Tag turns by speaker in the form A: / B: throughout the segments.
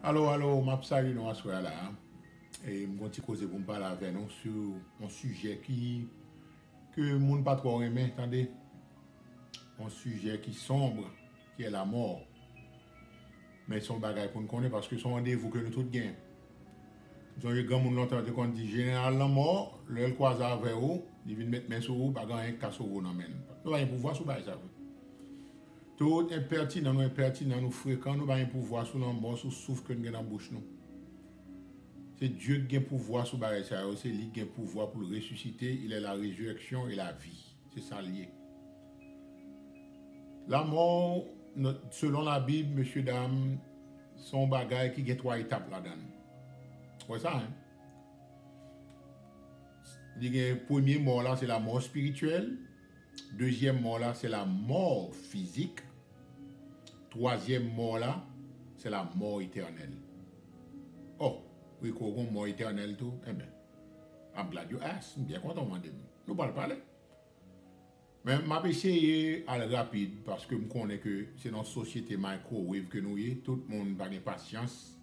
A: Alors, m'a salué nous à ce là. Et je vais causer pour me parler avec nous sur un sujet que le monde pas trop aimé, attendez. Un sujet qui sombre, qui est la mort. Mais son bagage pour nous connaître parce que son rendez-vous que nous tous gagnons. Nous avons grand monde longtemps qu'on dit général la mort, le croise avec vous, il vient mettre main sur vous, pas gagner casse sur vous dans main. Nous avons pouvoir sur ça. Tout impertinent, nous fréquents, nous avons pouvoir sur la mort, sur le souffle que nous avons dans la bouche nous. C'est Dieu qui a pouvoir sur ça, c'est lui qui a pouvoir pour le ressusciter, il est la résurrection et la vie. C'est ça lié. La mort, selon la Bible, monsieur, dame, son bagage qui a 3 étapes là-dedans. C'est ça, hein? Le premier mort là, c'est la mort spirituelle. Deuxième mort là, c'est la mort physique. Troisième mort là, c'est la mort éternelle. Oh, oui, qu'on a mort éternelle tout, eh bien, I'm glad you asked. Bien content de nous. Nous parlons parler. Mais je vais essayer à aller rapide parce que je connais que c'est dans la société microwave que nous sommes. Tout le monde n'a pas de patience.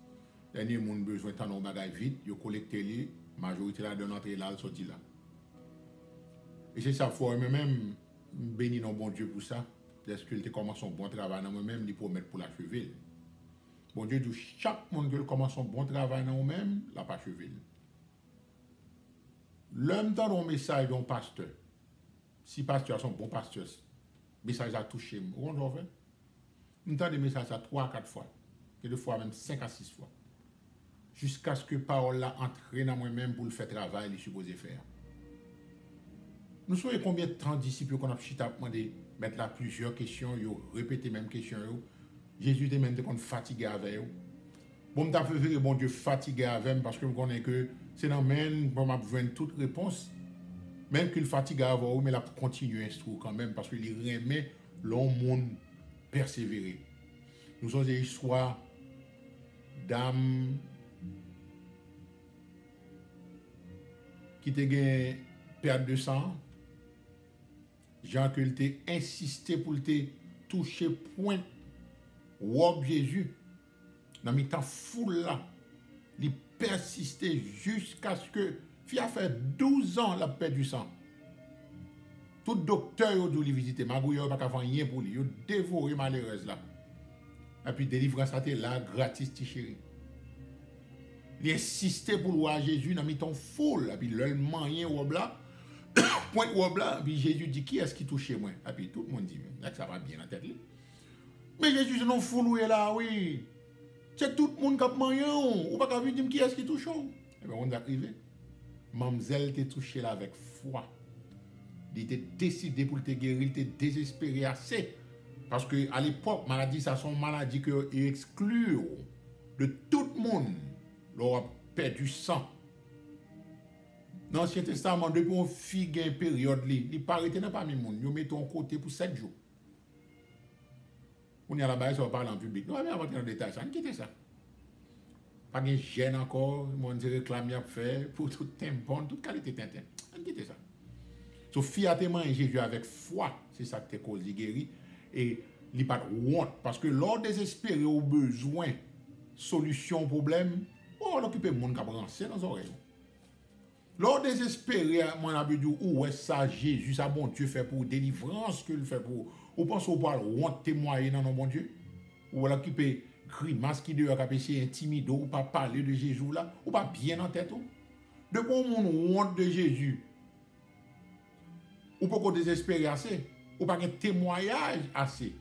A: Dernier monde besoin de temps bagaille vite, yo collecter les majorité là de l'entrée là, sorti là. Et c'est ça faut moi-même béni non bon Dieu pour ça. Est-ce qu'il te commence un bon travail dans moi-même, il promettre pour l'achever. Bon Dieu dit chaque monde qui commence un bon travail dans moi-même, la pas achever. L'homme dans un message d'un pasteur. Si pasteur sont bon pasteur, message a touché moi. On fait. Nous entend des messages à 3 à 4 fois, et des fois même 5 à 6 fois. Jusqu'à ce que parole là entre dans moi-même pour le faire travail, il est supposé faire. Nous savons combien de temps d'ici qu'on a chita demandé mettre là plusieurs questions, yo répéter même questions yo. Jésus te même qu'on fatigué avec eux. Bon m'ta fait bon Dieu fatigué avec parce que je connais que c'est dans même pour m'a besoin toute réponse. Même qu'il fatigue avec eux, mais la continue à instruire quand même parce que il remet l'homme monde persévérer. Nous avons des histoires d'âme qui te gagne perte de sang, Jean que il insisté pour te toucher point robe Jésus dans mi temps foule là, il persistait jusqu'à ce que il a fait 12 ans la perte du sang. Tout docteur yo dou li visiter, magouyo pas faire rien pour lui, yo dévoré malheureuse là. Et puis délivrance a été là gratis ti chéri. Il insistait pour voir Jésus dans mi temps foule, et puis le moyen robe là point robe là, puis Jésus dit qui est-ce qui touche moi? Et puis tout le monde dit là ça va bien dans tête li. Mais Jésus c'est non foule là oui. C'est tout le monde qui a moyen, ou pas ka dire qui est-ce qui touche. Et bien on est arrivé. Mamzelle t'est touché là avec foi. Il était décidé pour te guérir, il était désespéré assez. Parce que à l'époque, maladie, ça sont maladies qui excluent de tout le monde. Leur a perdu sang. Dans l'Ancien Testament, depuis on figue une période, il paraît pas parmi le monde. Ils mettent en côté pour 7 jours. On est à la base, on parle en public. Nous allons rentrer dans le détail, ça. On quitte ça. Pas de gêne encore, on se réclame à faire pour tout tampon, toute qualité tintin. On quitte ça. So, fiatement, Jésus avec foi, c'est ça qui te cause guéri. Et il n'y a pas de honte. Parce que lors désespéré au besoin, solution au problème, on occupe le monde qui a brancé dans les oreilles. Lors désespéré, mon ami dit, où est ça Jésus, ça bon Dieu fait pour délivrance qu'il fait pour. Ou pense qu'on parle honte témoigner dans nos bon Dieu? Ou l'occuper grimace qui doit essayer intimider ou pas parler de Jésus là, ou pas bien en tête. De bon monde honte de Jésus. Ou pas qu'on désespère assez, ou pas qu'un témoignage assez.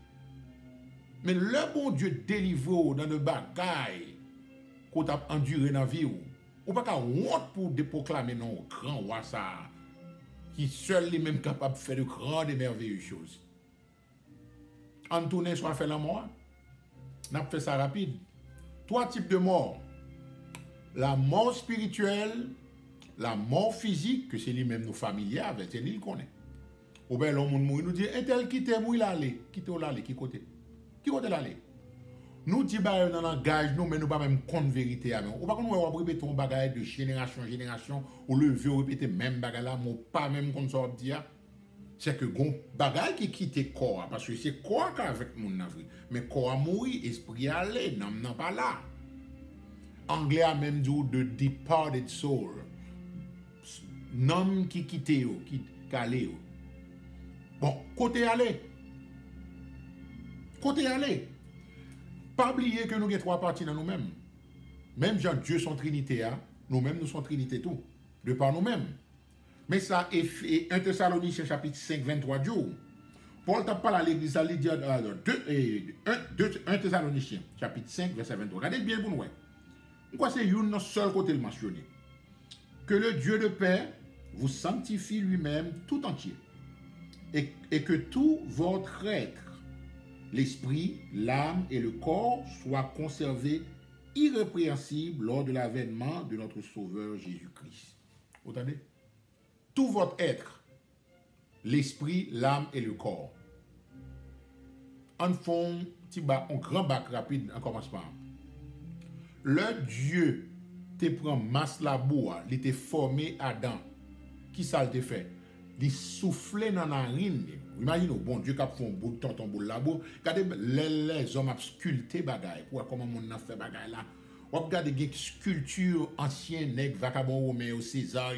A: Mais le bon Dieu délivre dans le bagaille qu'on a enduré dans la vie, ou pas qu'à honte pour proclamer non grand roi ça, qui seul est même capable de faire de grandes et merveilleuses choses. En tournée soit fait la mort, on a fait ça rapide. 3 types de morts. La mort spirituelle, la mort physique, que c'est lui-même nos familiers avec, c'est lui qui connaît. Ou bien l'homme mourit, nous dit, et tel qui t'est mourir l'aller, qui t'est l'aller, qui côté? Qui côté l'aller? Nous disons, bah, dans le langage, nous, mais nous pas même compte vérité. Ou pas qu'on va répéter un bagage de génération en génération, ou le vieux répéter même bagage là, mais pas même qu'on soit dire. C'est que gon bagage qui quitte le corps, parce que c'est corps qui avec mon navri. Mais corps a mouru, esprit a allé, non pas là. anglais a même dit de departed soul. Nom qui quitte yo, qui calé yo. Bon, côté aller. Côté aller. Pas oublier que nous avons trois parties dans nous-mêmes. Même Jean, Dieu son Trinité, hein? Nous-mêmes nous sommes Trinité tout, de par nous-mêmes. Mais ça est 1 Thessaloniciens chapitre 5, 23 jours. Paul t'a parlé à l'église, il dit 1 Thessaloniciens chapitre 5, verset 23. Regardez bien pour nous. Pourquoi c'est une seul côté le mentionné? Que le Dieu de paix vous sanctifie lui-même tout entier. Et que tout votre être, l'esprit, l'âme et le corps soient conservés irrépréhensibles lors de l'avènement de notre Sauveur Jésus-Christ. Vous entendez? Tout votre être, l'esprit, l'âme et le corps. En fond, un grand bac rapide en commencement. Le Dieu te prend masse la boue, il te formé Adam. Qui ça te fait? Il souffle dans la narine. Imaginez, bon Dieu qui a fait un bout de tonton bout la boue. Regardez les hommes ont sculpté bagaille. Pour comment on a fait bagaille là. On regarde des sculptures anciennes, nèg vagabond romain, César,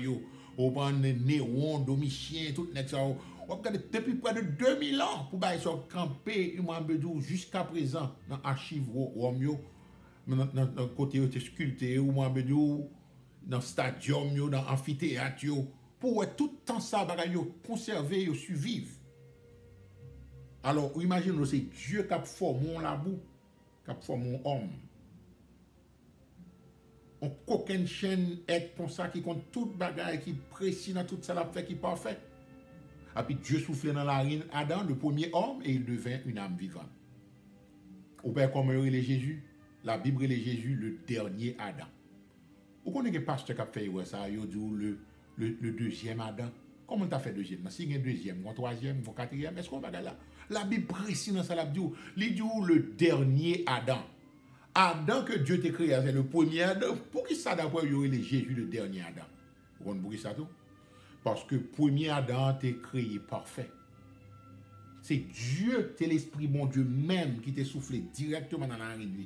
A: au Néron, Domitien, tout nèg ça. On regarde depuis près de 2000 ans pour bailler sur camper, jusqu'à présent dans l'archive Rome, dans le côté où sculpté, ou dans le stadium, dans l'amphithéâtre, pour tout le temps ça, conserver, survivre. Alors, imaginez, c'est Dieu qui a formé la boue, qui a formé l'homme. On coquine chaîne est pour ça qui compte toute bagaille, qui précis dans tout ça, la fait qui est parfait. Et puis Dieu soufflait dans la narine Adam, le premier homme, et il devint une âme vivante. Ou bien comme il est Jésus, la Bible est Jésus, le dernier Adam. Vous connaissez que pasteur qui a fait ça, il dit le deuxième Adam. Comment tu as fait deuxième? Si il y a un deuxième, un troisième, un quatrième, est-ce qu'on va là? La Bible précise dans ça, la Bible dit le dernier Adam. Adam que Dieu t'a créé, c'est le premier Adam. Pour qui ça d'abord il y aurait Jésus le dernier Adam? Vous comprenez pour qui ça tout? Parce que le premier Adam t'a créé parfait. C'est Dieu, c'est l'Esprit bon Dieu même qui t'a soufflé directement dans la narine.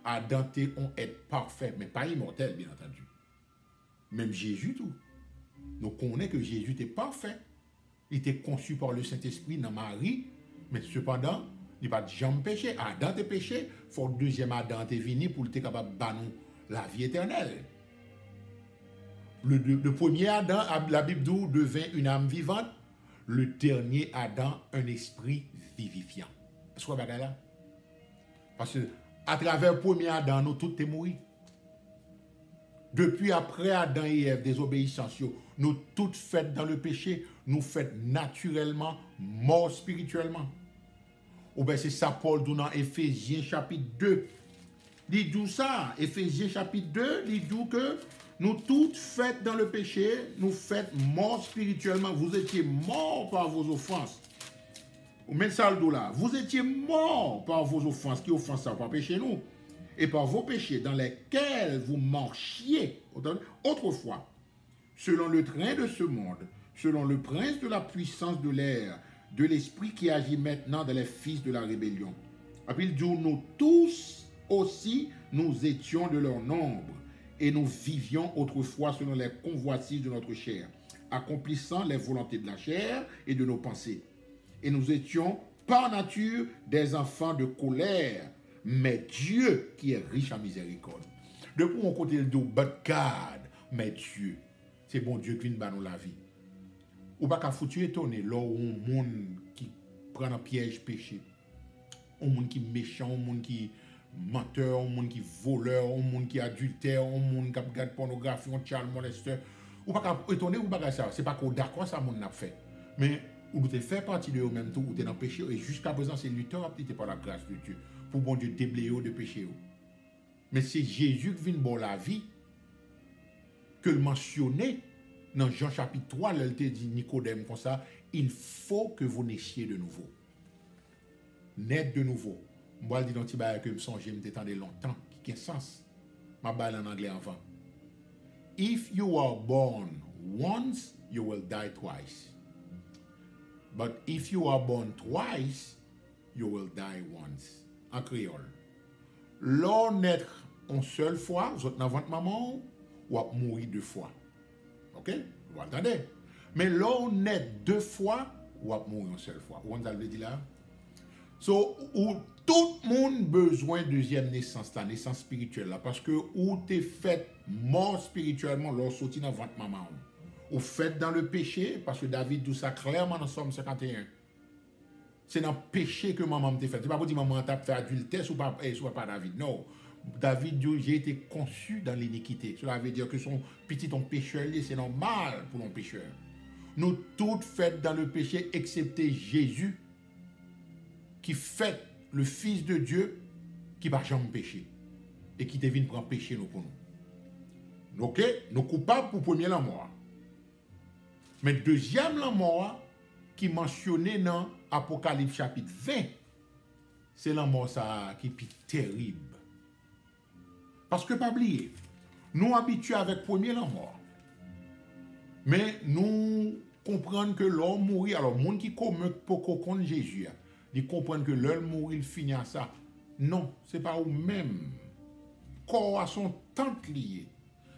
A: Adam t'est un être parfait, mais pas immortel, bien entendu. Même Jésus tout. Nous connaissons que Jésus était parfait. Il était conçu par le Saint-Esprit dans Marie, mais cependant, il n'y a pas de jamais péché. Adam était péché, il faut le deuxième Adam est venu pour être capable de donner la vie éternelle. Le premier Adam, la Bible dit, devint une âme vivante. Le dernier Adam, un esprit vivifiant. Est-ce qu'on va là? Parce que à travers le premier Adam, nous tous sommes morts. Depuis après Adam et Ève, désobéissance, nous toutes faites dans le péché, nous faites naturellement morts spirituellement. Ou bien c'est ça Paul dit dans Éphésiens chapitre 2. Il dit ça, Éphésiens chapitre 2, il dit que nous toutes faites dans le péché, nous faites morts spirituellement. Vous étiez morts par vos offenses. Ou même ça le dit là, vous étiez morts par vos offenses. Qui offense ça? Par péché nous. Et par vos péchés dans lesquels vous marchiez autrefois, selon le train de ce monde, selon le prince de la puissance de l'air, de l'esprit qui agit maintenant dans les fils de la rébellion. Et puis il dit, nous tous aussi, nous étions de leur nombre, et nous vivions autrefois selon les convoitises de notre chair, accomplissant les volontés de la chair et de nos pensées. Et nous étions par nature des enfants de colère, mais Dieu qui est riche en miséricorde. Depuis on côté le dos, but God, mais Dieu, c'est bon Dieu qui vient nous la vie. Ou pas qu'à foutu étonné, là où un monde qui prend un piège péché, un monde qui est méchant, un monde qui est menteur, un monde qui est voleur, un monde qui est adultère, un monde qui regarde pornographie, un child molesteur. Ou pas qu'à étonné, ou pas qu'à ça. C'est pas qu'on d'accord ça, monde n'a fait. Mais ou tu fais partie de eux même tout, ou tu es dans le péché, et jusqu'à présent, c'est lutteur aptité par la grâce de Dieu. Pour bon Dieu déblayer de péché. Mais c'est Jésus qui vient bon la vie, que le mentionné dans Jean chapitre 3, il te dit Nicodème comme ça, il faut que vous naissiez de nouveau. Naître de nouveau. Moi, je dis dans le petit bail que je me songe, je m'étendais longtemps, qui a sens. Ma balle en anglais avant. If you are born once, you will die twice. But if you are born twice, you will die once. En créole. L'on naître une seule fois, vous êtes dans votre maman, ou à mourir 2 fois. Ok? Vous entendez? Mais là, on est 2 fois, ou à mourir une seule fois. Vous entendez dire là? So, où tout le monde besoin de deuxième naissance, la naissance spirituelle là, parce que où t'es fait mort spirituellement lorsque sorti dans votre maman. Ou fait dans le péché, parce que David dit ça clairement dans Somme 51. C'est dans le péché que maman t'a fait. C'est pas pour dire maman t'a fait adultère soit pas David. Non. David dit j'ai été conçu dans l'iniquité. Cela veut dire que son petit ton pécheur, c'est normal pour un pécheur. Nous toutes faites dans le péché, excepté Jésus, qui fait le Fils de Dieu, qui va jamais pécher. Et qui devine prendre péché nous pour nous. Ok? Nous coupables pour premier la mort. Mais deuxième la mort, qui mentionné dans Apocalypse chapitre 20, c'est la mort ça qui est terrible. Parce que pas oublier, nous habitués avec premier la mort. Mais nous comprenons que l'homme mourit, alors le monde qui commet pour qu'on Jésus, ils comprennent que l'homme mourit, il finit à ça. Non, c'est pas eux même. Corps à son temps lié.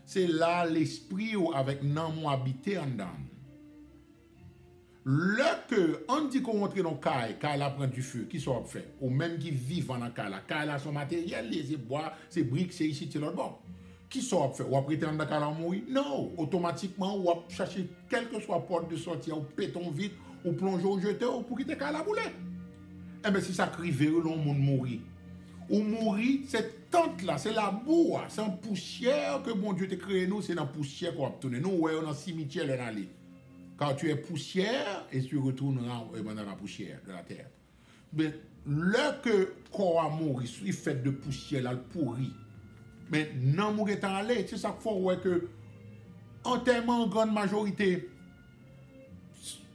A: C'est là l'esprit avec non habité en dedans. Là que on dit qu'on rentre dans le caille la prend du feu, qui sont fait, ou même qui vivent dans la caille là son matériel, les bois, c'est briques, c'est ici, c'est l'autre bord. Qui sont fait, ou après dans la caille mourir? Non, automatiquement, ou chercher quelle que soit porte de sortie, ou péton vite, ou plonger ou jeter, ou pour quitter la boulet. Eh bien, si ça crive, l'on monde mourir. Ou mourir, cette tente là, c'est la boue, c'est en poussière que bon Dieu t'a créé nous, c'est dans la poussière qu'on va tourner. Nous, ouais, on est dans le cimetière, là, aller. Quand tu es poussière, et tu retournes dans la poussière de la terre. Mais là que corps a mouru, il fait de poussière, là, le pourri. Mais non, mourir en aller, c'est ça qu'il faut, ouais, que, en tellement grande majorité,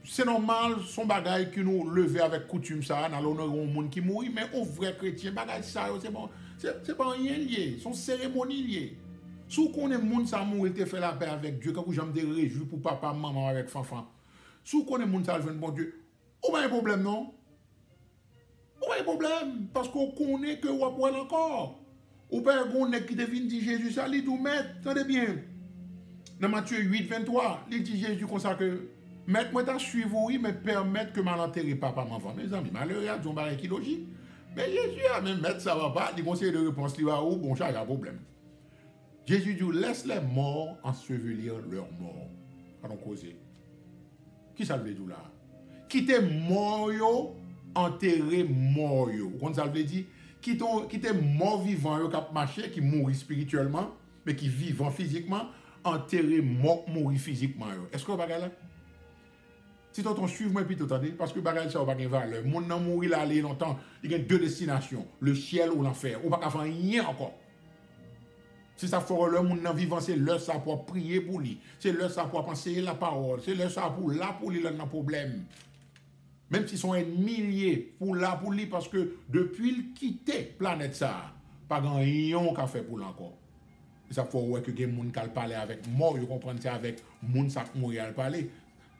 A: c'est normal, son bagage qui nous lever avec coutume, ça, dans l'honneur au monde qui mourit, mais au vrai chrétien, bagage ça, c'est bon, c'est pas rien lié, son cérémonie liée. Si on est monde ça mourir, te fait la paix avec Dieu, quand vous jamais des réjouis pour papa, maman avec fanfan. Si on est monde ça le bon Dieu, on a un problème non? On a un problème parce qu'on connaît que on va encore. Ou pas qu'on est qui devine dit Jésus ça lui tout mettre, attendez bien. Dans Matthieu 8 23, il dit Jésus comme ça que mettre moi ta suivre oui mais permettre que mal enterrer papa maman. Mes amis, malheureux, ils ont barré qui logique. Mais Jésus a même mettre ça va pas, il conseille de réponse lui va où bon ça il y a problème. Jésus dit, laisse les morts ensevelir leurs morts. Allons causer. Qui ça veut dire là? Quitter mort, enterrer mort. Quand ça veut dire, quitter mort vivant, qui a marché, qui mourit spirituellement, mais qui vivant physiquement, enterrer mort, mourir physiquement. Est-ce que vous avez là? Si tu suivre moi puis tu parce que bagage ça va pas valeur. Mon nan mourir là aller longtemps, il y a 2 destinations, le ciel ou l'enfer. Ou pas faire rien encore. Si ça fait le monde vivant, c'est l'heure ça pour prier pour lui. C'est l'heure ça pour penser la parole. C'est l'heure ça pour là pour lui dans problème. Même s'ils sont milliers pour là pour lui parce que depuis le quitter planète ça, pas grand rien qu'a fait pour lui encore. Ça faut ouais que des monde qui parler avec mort, je comprends ça avec monde ça mourir à parler.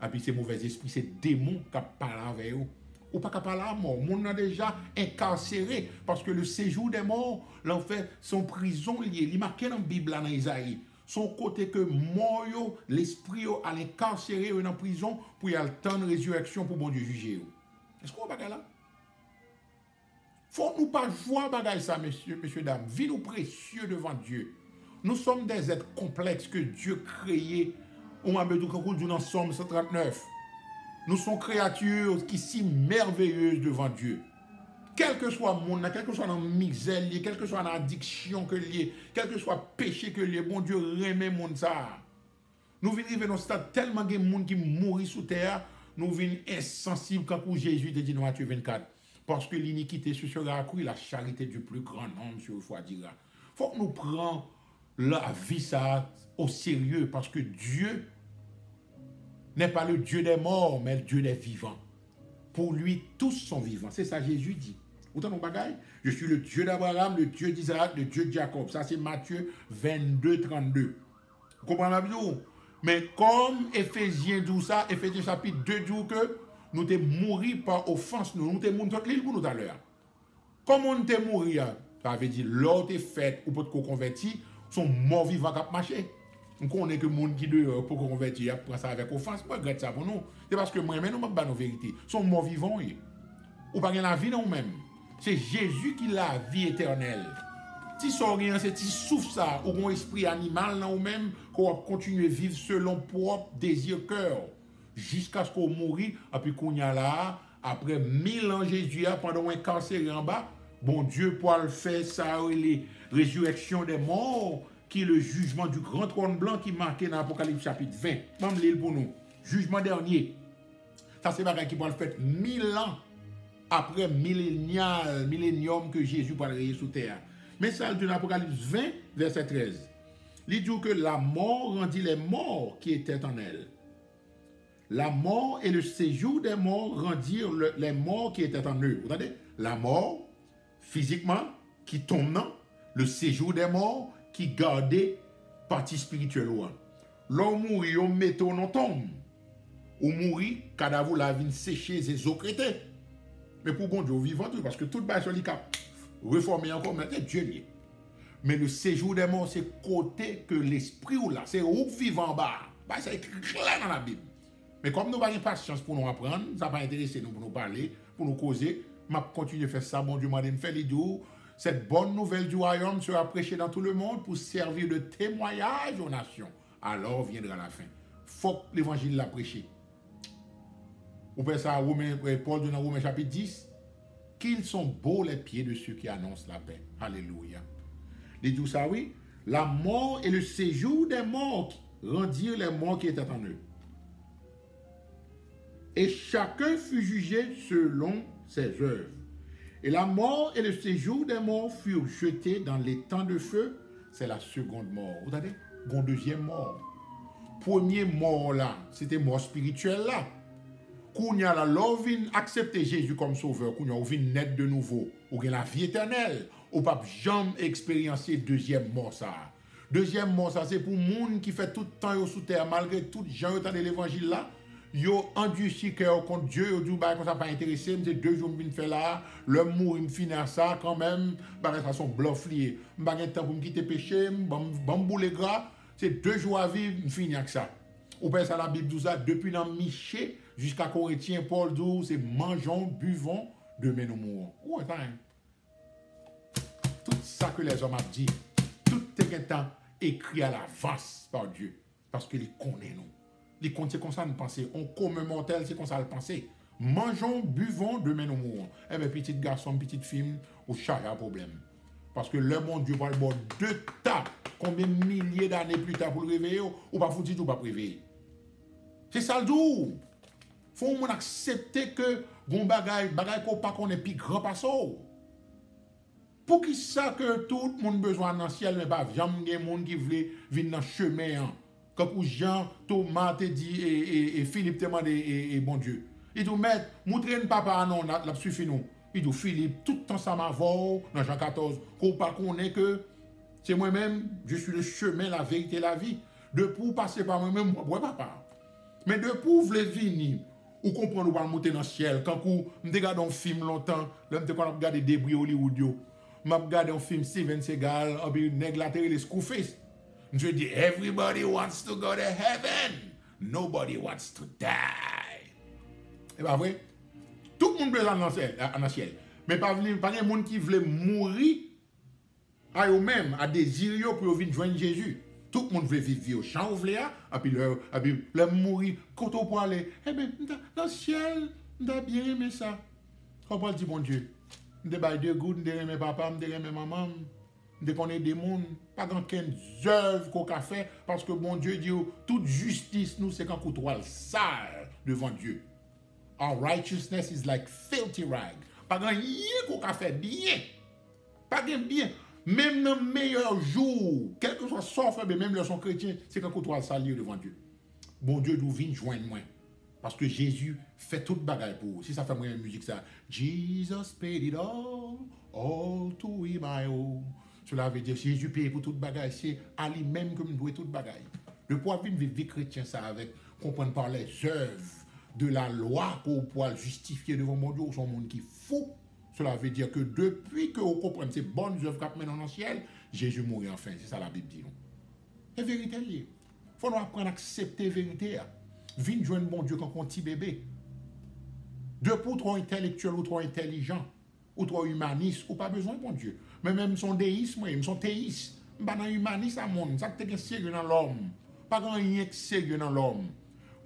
A: Et puis c'est mauvais esprit, c'est démon qui parle avec eux. Ou pas qu'à parler à mort. Moun a déjà incarcéré parce que le séjour des morts, l'enfer, son prison liée. Il marqué dans la Bible, dans Isaïe. Son côté que mort, l'esprit a incarcéré dans la prison pour y avoir le temps de résurrection pour bon Dieu juger. Est-ce qu'on va pas là? Faut nous pas voir bagay ça, messieurs, dames. Vie nous précieux devant Dieu. Nous sommes des êtres complexes que Dieu créé. On m'a dit dans Somme 139. Nous sommes créatures qui sont si merveilleuses devant Dieu. Quel que soit le monde, quel que soit la misère, quel que soit l'addiction que lié, quel que soit le péché que lié, bon Dieu remet le monde ça. Nous venons vivre dans un stade tellement de monde qui mourit sous terre, nous venons insensibles quand Jésus dit dans Matthieu 24. Parce que l'iniquité se sera accrue, la charité du plus grand nombre sur le foi dira. Il faut que nous prenions la vie ça au sérieux parce que Dieu n'est pas le Dieu des morts, mais le Dieu des vivants. Pour lui, tous sont vivants. C'est ça Jésus dit. Vous entendez mon bagaille? Je suis le Dieu d'Abraham, le Dieu d'Isaac, le Dieu de Jacob. Ça, c'est Matthieu 22, 32. Vous comprenez la vidéo? Mais comme Éphésiens dit ça, Éphésiens chapitre 2 dit que nous sommes morts par offense. Nous sommes morts pour nous tout à l'heure. Comme on était morts, Ça veut dire, l'autre est fait ou pour te convertir, son mort vivant qui a marché. On connaît que le monde qui dehors pour convertir, prend ça avec offense, moi, regrette ça pour nous. C'est parce que moi-même, nous ne pas nos vérités. Son mort vivant, ou pas la vie dans nous-mêmes. C'est Jésus qui a la vie éternelle. Si ça rien, c'est si souffle ça, ou un esprit animal dans nous-mêmes, qu'on va continuer à vivre selon propre désir cœur, jusqu'à ce qu'on mourit, et puis qu'on y a là, après 1000 ans Jésus, pendant un cancer en bas, bon Dieu pour le faire ça, les résurrections des morts, qui est le jugement du grand trône blanc qui est marqué dans l'Apocalypse chapitre 20. Même l'île pour nous. Jugement dernier. Ça c'est pas qui pour le faire 1000 ans après millénium que Jésus va régner sous terre. Mais ça dans l'Apocalypse 20, verset 13. Il dit que la mort rendit les morts qui étaient en elle. La mort et le séjour des morts rendirent les morts qui étaient en eux. Vous entendez? La mort, physiquement, qui tombe dans le séjour des morts, qui gardait partie spirituelle. L'homme mourit, on met on tombe. Ou mourit, cadavre la vie séchée, les eaux crétées. Mais pour bon Dieu, vivant, parce que tout le bas sur les cap, reformer encore, mais c'est Dieu lié. Mais le séjour des morts, c'est côté que l'esprit ou là, c'est où vivant en bas. Bah, c'est clair dans la Bible. Mais comme nous n'avons pas patience pour nous apprendre, ça va intéresser nous pour nous parler, pour nous causer, je continue à faire ça, bon Dieu m'a dit, fait les doux. Cette bonne nouvelle du royaume sera prêchée dans tout le monde pour servir de témoignage aux nations. Alors viendra la fin. Faut que l'évangile l'a prêché. Vous pouvez ça à Paul dans Romains chapitre 10. Qu'ils sont beaux les pieds de ceux qui annoncent la paix. Alléluia. Les tout ça, oui. La mort et le séjour des morts rendirent les morts qui étaient en eux. Et chacun fut jugé selon ses œuvres. Et la mort et le séjour des morts furent jetés dans les temps de feu. C'est la seconde mort. Vous savez, bon deuxième mort. Premier mort là, c'était mort spirituelle là. Quand y a la love accepter Jésus comme sauveur, quand y a naître de nouveau, ou la vie éternelle, ou pas jamais expériencer deuxième mort ça. Deuxième mort ça, c'est pour monde qui fait tout le temps sous terre malgré tout gens de l'évangile là. Yo endurci cœur contre Dieu, yo dit bah comme ça pas intéressé, c'est 2 jours me faire là, le mourir me finir ça quand même, bah ça son bluff lié. M'pa gen temps pour me quitter péché, bon bouler gras, c'est 2 jours à vivre, me finir avec ça. Ou bien ça la Bible dit ça depuis dans Michée jusqu'à Corinthiens Paul dit c'est mangeons, buvons, demain nous mourrons. Ouais ça hein. Tout ça que les hommes ont dit, tout est temps écrit à l'avance par Dieu parce qu'il connaît nous. Les comptes, c'est comme ça nous pensons. On commun mortel, c'est comme ça nous pensons. Mangeons, buvons, demain nous mourrons. Eh bien, petit garçon, petite fille, ou chat, il y a un problème. Parce que le bon Dieu va le bord de tas, combien de milliers d'années plus tard pour le réveiller, ou pas foutu, ou pas réveiller. C'est ça le doux. Faut qu'on accepter que bon bagay qu'on pas qu'on est plus grand passau. Pour qui ça que tout le monde besoin dans le ciel, mais pas jamais des monde qui veut venir dans le chemin. Quand Jean, Thomas te dit et Philippe te demande et bon Dieu. Il dit, mettre, montrer un papa, non, la suffit nous. Il dit, Philippe, tout le temps ça m'a vu dans Jean 14, qu'on pas connaît que c'est moi-même, je suis le chemin, la vérité, la vie. De pour passer par moi-même, moi, papa. Mais de pour voulez venir, ou comprendre ou pas monter dans le ciel, quand vous me regardez un film longtemps, là, je regarde des débris Hollywood, je regarde un film Steven Seagal, puis nèg la terre les Screwface. Je dis, everybody wants to go to heaven. Nobody wants to die. Et pas vrai? Tout le monde veut aller dans le ciel. Mais pas de monde qui veut mourir à eux-mêmes, à désirer pour venir joindre Jésus. Tout le monde veut vivre au champ ouvert, et puis leur mourir. Quand on peut aller, eh bien, dans le ciel, on a bien aimé ça. On peut dire, bon Dieu, on a de goût, on a aimé papa, on a aimé maman. De connaître des mondes, pas dans quelle œuvre qu'on a fait, parce que bon Dieu dit, toute justice, nous, c'est quand on trouve sale devant Dieu. Our righteousness is like filthy rag. Pas grand rien qu'on a fait bien. Pas bien. Même dans le meilleur jour, quel que soit son fait, même le son chrétien, c'est quand on trouve sale devant Dieu. Bon Dieu nous vient joindre moi. Parce que Jésus fait toute bagaille pour vous. Si ça fait moi une musique, ça. Jesus paid it all to him I owe. Cela veut dire que Jésus paye pour toute bagaille, c'est à lui-même que nous devons toute bagaille. Le pouvoir vivre vie chrétienne, ça avec comprendre par les œuvres de la loi pour pouvoir justifier devant mon Dieu, son monde qui est fou, Cela veut dire que depuis que vous comprenez ces bonnes œuvres qu'on mène dans le ciel, Jésus mourit enfin. C'est ça la Bible dit. C'est vérité. Il faut nous apprendre à accepter la vérité. Vine joindre bon Dieu quand on est petit bébé. Deux pour trop intellectuel ou trop intelligent, ou trop humaniste, ou pas besoin de bon Dieu. Mais même son déisme, même son théisme, pas dans l'humanisme à monde, ça te sérieux dans l'homme. Pas grand rien que sérieux dans l'homme.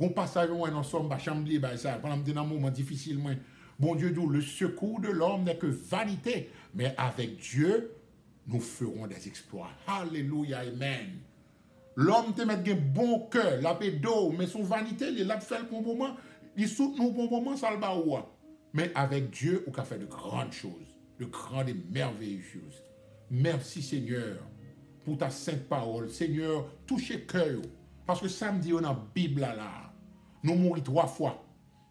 A: On passage où on somme ba chambre libre ça pendant un moment difficile moi. Bon Dieu dit le secours de l'homme n'est que vanité, mais avec Dieu nous ferons des exploits. Alléluia, amen. L'homme te met un bon cœur, la paix d'eau, mais son vanité, il a fait le bon moment, il soutient le bon moment, ça le bat. Mais avec Dieu, on a fait de grandes choses, de grandes et merveilleuses choses. Merci Seigneur pour ta sainte parole. Seigneur, touchez cœur. Parce que samedi, on a la Bible là. Nous mourons 3 fois.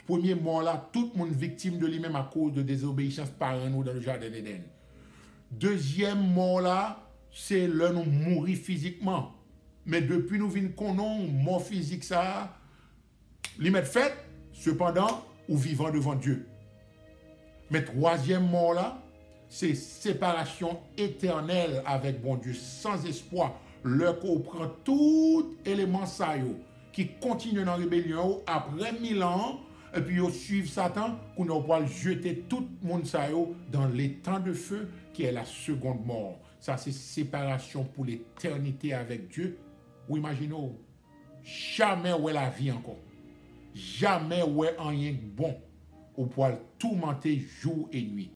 A: Premier mort là, tout le monde victime de lui-même à cause de désobéissance par nous dans le jardin d'Éden. Deuxième mort là, c'est là nous mourir physiquement. Mais depuis nous venons connaître mort physique ça, li met fait, cependant, ou vivant devant Dieu. Mais troisième mort là, c'est séparation éternelle avec bon Dieu, sans espoir. Le qu'on prend tout élément ça qui continue dans la rébellion après 1000 ans, et puis ils suivent Satan, qu'on va jeter tout le monde ça dans l'étang de feu qui est la seconde mort. Ça, c'est séparation pour l'éternité avec Dieu. Ou imaginez, jamais où est la vie encore. Jamais où est rien bon. Au poil tourmenté jour et nuit.